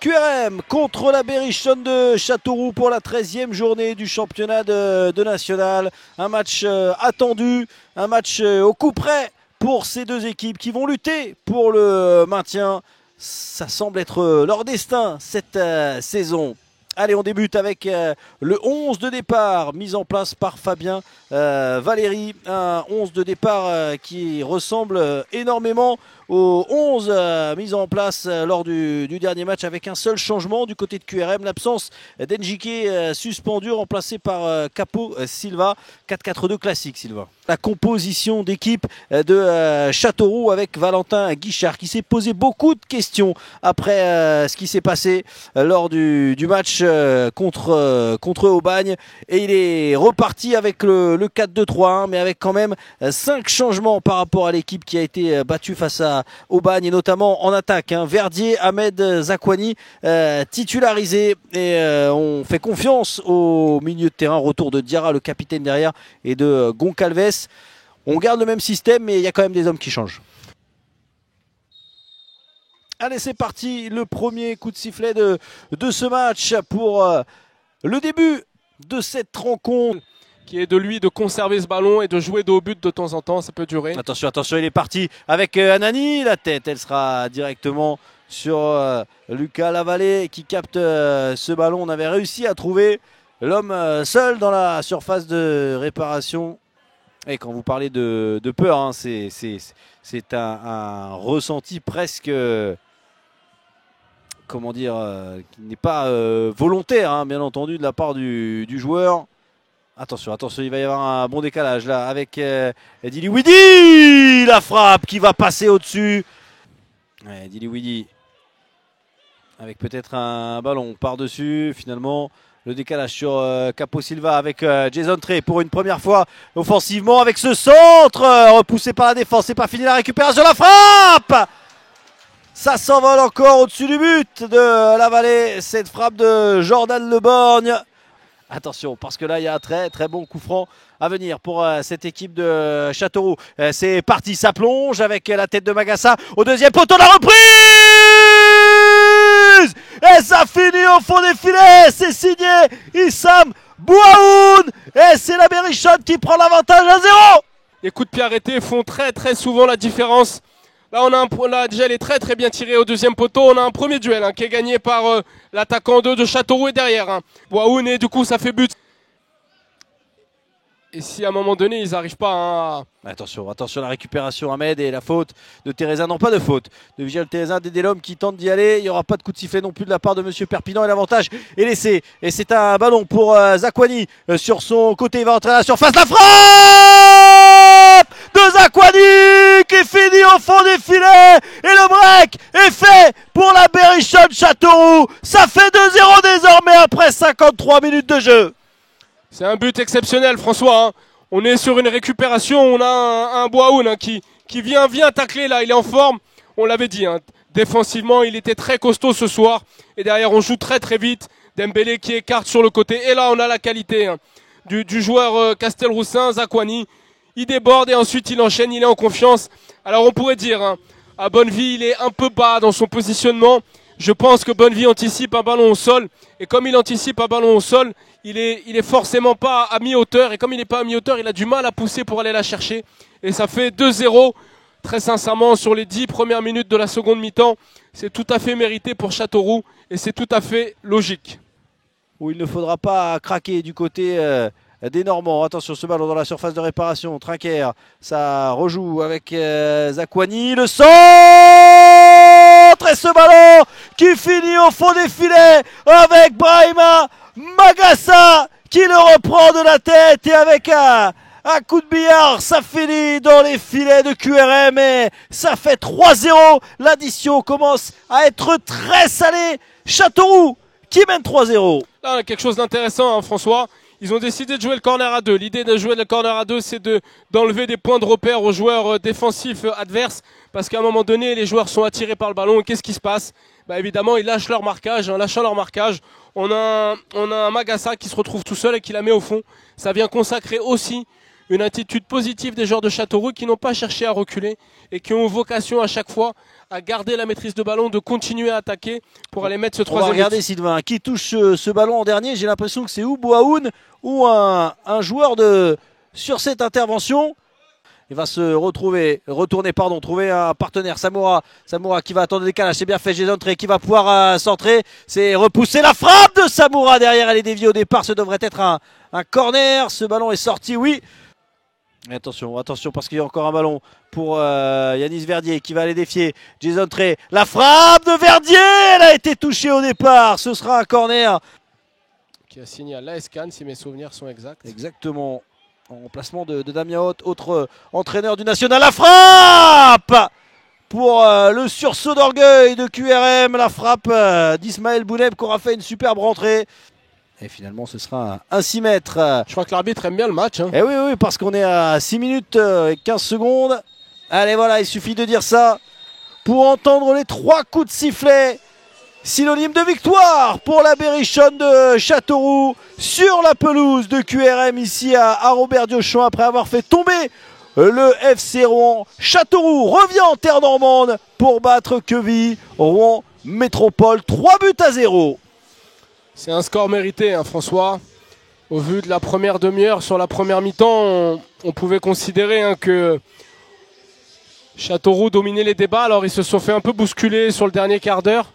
QRM contre la Berrichonne de Châteauroux pour la 13e journée du championnat de national. Un match attendu, un match au coup près pour ces deux équipes qui vont lutter pour le maintien. Ça semble être leur destin cette saison. Allez, on débute avec le 11 de départ mis en place par Fabien Valéry. Un 11 de départ qui ressemble énormément au 11 mis en place lors du dernier match, avec un seul changement du côté de QRM, l'absence d'Enjike suspendu, remplacé par Capo Silva. 4-4-2 classique, Silva. La composition d'équipe de Châteauroux avec Valentin Guichard qui s'est posé beaucoup de questions après ce qui s'est passé lors du match contre Aubagne, et il est reparti avec le 4-2-3-1, mais avec quand même 5 changements par rapport à l'équipe qui a été battue face à Aubagne, et notamment en attaque. Verdier, Ahmed Zakwani titularisé, et on fait confiance au milieu de terrain. Retour de Diarra, le capitaine derrière, et de Goncalves. On garde le même système, mais il y a quand même des hommes qui changent. Allez, c'est parti, le premier coup de sifflet de ce match pour le début de cette rencontre. Qui est de lui de conserver ce ballon et de jouer de haut but de temps en temps, ça peut durer. Attention, attention, il est parti avec Anani. La tête, elle sera directement sur Lucas Lavallée qui capte ce ballon. On avait réussi à trouver l'homme seul dans la surface de réparation. Et quand vous parlez de peur, hein, c'est un ressenti presque... comment dire, qui n'est pas volontaire, hein, bien entendu, de la part du joueur. Attention, attention, il va y avoir un bon décalage là avec Diliwidi. La frappe qui va passer au-dessus. Ouais, Diliwidi avec peut-être un ballon par-dessus. Finalement, le décalage sur Capo Silva avec Jason Trey pour une première fois offensivement avec ce centre repoussé par la défense. C'est pas fini la récupération, la frappe. Ça s'envole encore au-dessus du but de la Vallée. Cette frappe de Jordan Le Borgne. Attention, parce que là, il y a un très très bon coup franc à venir pour cette équipe de Châteauroux. C'est parti, ça plonge avec la tête de Magassa au deuxième poteau, la reprise. Et ça finit au fond des filets. C'est signé Issam Bouaoun. Et c'est la Berrichonne qui prend l'avantage à 0. Les coups de pied arrêtés font très très souvent la différence. Là, là, déjà, elle est très très bien tirée au deuxième poteau. On a un premier duel qui est gagné par l'attaquant de Châteauroux et derrière. Bouaoun, et du coup, ça fait but. Et si à un moment donné, ils n'arrivent pas à... Attention, attention, la récupération, Ahmed, et la faute de Thérézin. Non, pas de faute de Vigil Thérézin, d'aider l'homme qui tente d'y aller. Il n'y aura pas de coup de sifflet non plus de la part de Monsieur Perpignan, et l'avantage est laissé. Et c'est un ballon pour Zakwani sur son côté. Il va entrer à la surface. La frappe de Zakwani qui finit au fond des filets. Et le break est fait pour la Berrichonne Châteauroux. Ça fait 2-0 désormais après 53 minutes de jeu. C'est un but exceptionnel, François. On est sur une récupération. On a un Bouaoun qui vient tacler là. Il est en forme. On l'avait dit. Défensivement, il était très costaud ce soir. Et derrière, on joue très très vite. Dembélé qui écarte sur le côté. Et là, on a la qualité du joueur Castelroussin, Zakwani. Il déborde et ensuite il enchaîne. Il est en confiance. Alors on pourrait dire, à Bonnevie, il est un peu bas dans son positionnement. Je pense que Bonnevie anticipe un ballon au sol. Et comme il anticipe un ballon au sol, il est forcément pas à mi-hauteur. Et comme il n'est pas à mi-hauteur, il a du mal à pousser pour aller la chercher. Et ça fait 2-0. Très sincèrement, sur les 10 premières minutes de la seconde mi-temps, c'est tout à fait mérité pour Châteauroux. Et c'est tout à fait logique. Où il ne faudra pas craquer du côté des Normands. Attention, ce ballon dans la surface de réparation. Trinquer, ça rejoue avec Zakwani. Le centre, et ce ballon qui finit au fond des filets avec Brahima Magassa qui le reprend de la tête, et avec un coup de billard, ça finit dans les filets de QRM et ça fait 3-0. L'addition commence à être très salée. Châteauroux qui mène 3-0. Là, on a quelque chose d'intéressant, François. Ils ont décidé de jouer le corner à deux. L'idée de jouer le corner à deux, c'est d'enlever des points de repère aux joueurs défensifs adverses. Parce qu'à un moment donné, les joueurs sont attirés par le ballon. Et qu'est-ce qui se passe ? Évidemment, ils lâchent leur marquage. En lâchant leur marquage, on a un Magassa qui se retrouve tout seul et qui la met au fond. Ça vient consacrer aussi une attitude positive des joueurs de Châteauroux qui n'ont pas cherché à reculer et qui ont vocation à chaque fois à garder la maîtrise de ballon, de continuer à attaquer pour aller mettre ce troisième but. Regardez Sylvain, qui touche ce ballon en dernier. J'ai l'impression que c'est ou Boaoun ou un joueur sur cette intervention. Il va se trouver un partenaire, Samoura qui va attendre le décalage, c'est bien fait, Jason Trey qui va pouvoir centrer, c'est repousser la frappe de Samoura, derrière elle est déviée au départ, ce devrait être un corner, ce ballon est sorti, oui. Et attention parce qu'il y a encore un ballon pour Yanis Verdier qui va aller défier Jason Trey, la frappe de Verdier, elle a été touchée au départ, ce sera un corner. Qui a signé à l'ASCAN si mes souvenirs sont exacts. Exactement. En remplacement de Damien Haute, autre entraîneur du National. La frappe pour le sursaut d'orgueil de QRM. La frappe d'Ismaël Bouneb qui aura fait une superbe rentrée. Et finalement, ce sera un 6 mètres. Je crois que l'arbitre aime bien le match. Et oui, parce qu'on est à 6 minutes et 15 secondes. Allez, voilà, il suffit de dire ça pour entendre les 3 coups de sifflet. Synonyme de victoire pour la Berrichonne de Châteauroux sur la pelouse de QRM ici à Robert Diochon après avoir fait tomber le FC Rouen. Châteauroux revient en terre normande pour battre Queville. Rouen Métropole 3-0. C'est un score mérité, hein, François. Au vu de la première demi-heure sur la première mi-temps, on pouvait considérer que Châteauroux dominait les débats. Alors ils se sont fait un peu bousculer sur le dernier quart d'heure.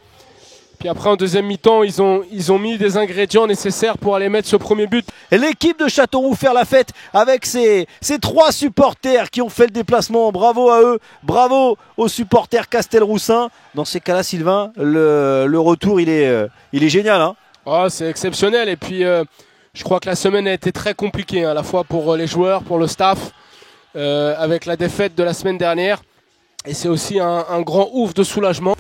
Puis après, en deuxième mi-temps, ils ont mis des ingrédients nécessaires pour aller mettre ce premier but. Et l'équipe de Châteauroux faire la fête avec ces 3 supporters qui ont fait le déplacement. Bravo à eux, bravo aux supporters Castelroussin. Dans ces cas-là, Sylvain, le retour, il est génial. Hein. Oh, c'est exceptionnel. Et puis, je crois que la semaine a été très compliquée, à la fois pour les joueurs, pour le staff, avec la défaite de la semaine dernière. Et c'est aussi un grand ouf de soulagement.